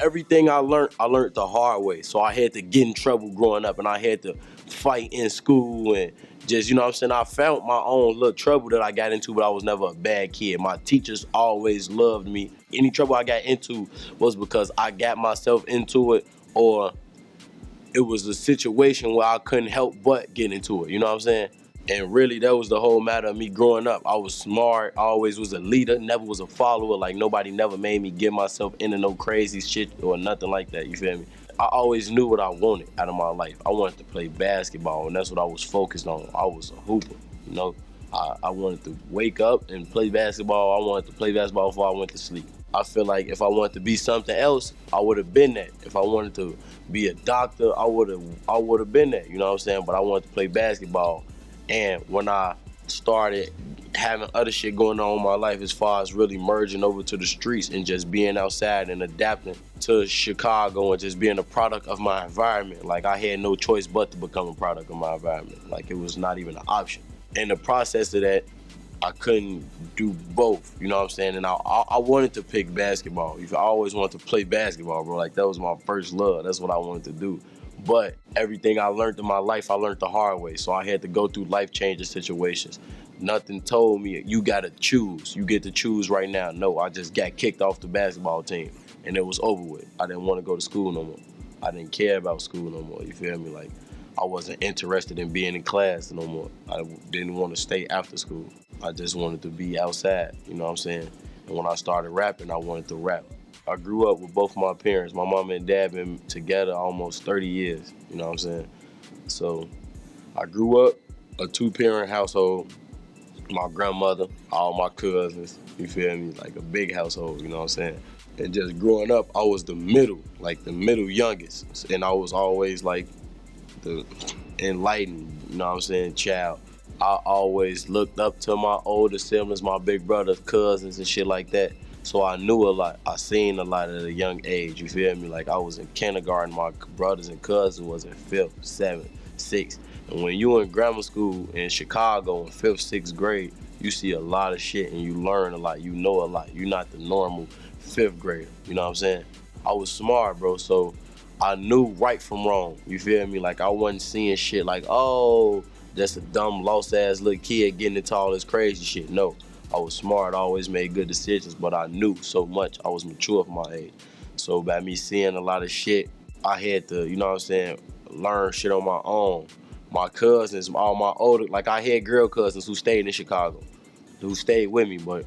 everything I learned the hard way. So I had to get in trouble growing up, and I had to fight in school and just, you know what I'm saying, I found my own little trouble that I got into, but I was never a bad kid. My teachers always loved me. Any trouble I got into was because I got myself into it, or it was a situation where I couldn't help but get into it, you know what I'm saying? And really, that was the whole matter of me growing up. I was smart, I always was a leader, never was a follower. Like, nobody never made me get myself into no crazy shit or nothing like that, you feel me? I always knew what I wanted out of my life. I wanted to play basketball, and that's what I was focused on. I was a hooper, you know? I wanted to wake up and play basketball. I wanted to play basketball before I went to sleep. I feel like if I wanted to be something else, I would have been that. If I wanted to be a doctor, I would have been that, you know what I'm saying? But I wanted to play basketball. And when I started having other shit going on in my life as far as really merging over to the streets and just being outside and adapting to Chicago and just being a product of my environment, like, I had no choice but to become a product of my environment. Like, it was not even an option. In the process of that, I couldn't do both, you know what I'm saying? And I wanted to pick basketball. I always wanted to play basketball, bro. Like, that was my first love. That's what I wanted to do. But everything I learned in my life, I learned the hard way. So I had to go through life-changing situations. Nothing told me, you gotta choose. You get to choose right now. No, I just got kicked off the basketball team, and it was over with. I didn't want to go to school no more. I didn't care about school no more, you feel me? Like, I wasn't interested in being in class no more. I didn't want to stay after school. I just wanted to be outside, you know what I'm saying? And when I started rapping, I wanted to rap. I grew up with both my parents. My mom and dad been together almost 30 years, you know what I'm saying? So I grew up a two-parent household. My grandmother, all my cousins, you feel me? Like a big household, you know what I'm saying? And just growing up, I was the middle youngest. And I was always like the enlightened, you know what I'm saying, child. I always looked up to my older siblings, my big brothers, cousins, and shit like that. So I knew a lot. I seen a lot at a young age, you feel me? Like, I was in kindergarten, my brothers and cousins was in 5th, 7th, 6th. And when you in grammar school in Chicago in 5th, 6th grade, you see a lot of shit and you learn a lot, you know a lot. You're not the normal 5th grader, you know what I'm saying? I was smart, bro, so I knew right from wrong, you feel me? Like, I wasn't seeing shit like, oh, that's a dumb, lost-ass little kid getting into all this crazy shit. No. I was smart, I always made good decisions, but I knew so much. I was mature for my age. So by me seeing a lot of shit, I had to, you know what I'm saying, learn shit on my own. My cousins, all my older, like, I had girl cousins who stayed in Chicago, who stayed with me, but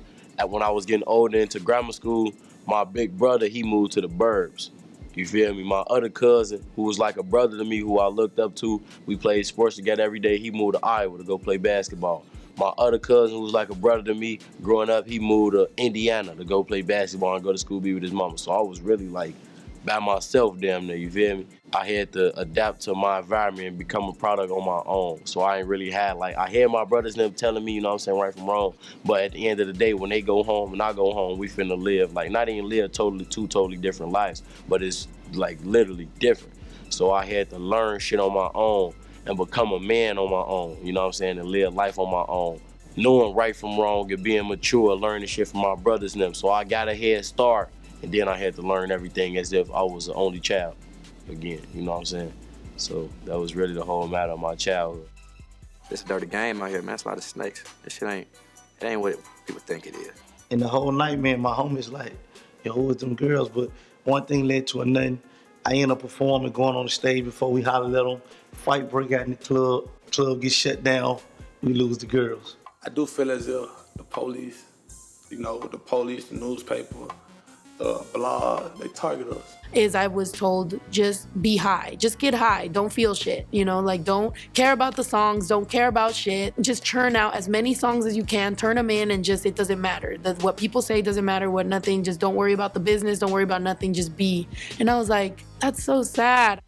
when I was getting older into grammar school, my big brother, he moved to the burbs. You feel me? My other cousin, who was like a brother to me, who I looked up to, we played sports together every day, he moved to Iowa to go play basketball. My other cousin, who was like a brother to me growing up, he moved to Indiana to go play basketball and go to school, be with his mama. So I was really like by myself damn near, you feel me? I had to adapt to my environment and become a product on my own. So I ain't really had, like, I hear my brothers and them telling me, you know what I'm saying, right from wrong. But at the end of the day, when they go home and I go home, we finna live, like, not even live two totally different lives, but it's like literally different. So I had to learn shit on my own and become a man on my own, you know what I'm saying, and live life on my own. Knowing right from wrong and being mature, learning shit from my brothers and them. So I got a head start, and then I had to learn everything as if I was the only child again, you know what I'm saying? So that was really the whole matter of my childhood. It's a dirty game out here, man. It's a lot of snakes. This shit ain't what people think it is. And the whole night, man, my homies like, yo, who was them girls? But one thing led to another. I ended up performing, going on the stage before we hollered at them. Fight break out in the club gets shut down, we lose the girls. I do feel as if the police, the newspaper, the blog, they target us. I was told, just be high, just get high, don't feel shit, like, don't care about the songs, don't care about shit, just churn out as many songs as you can, turn them in, and just, it doesn't matter. What people say doesn't matter, what nothing, just don't worry about the business, don't worry about nothing, just be. And I was like, that's so sad.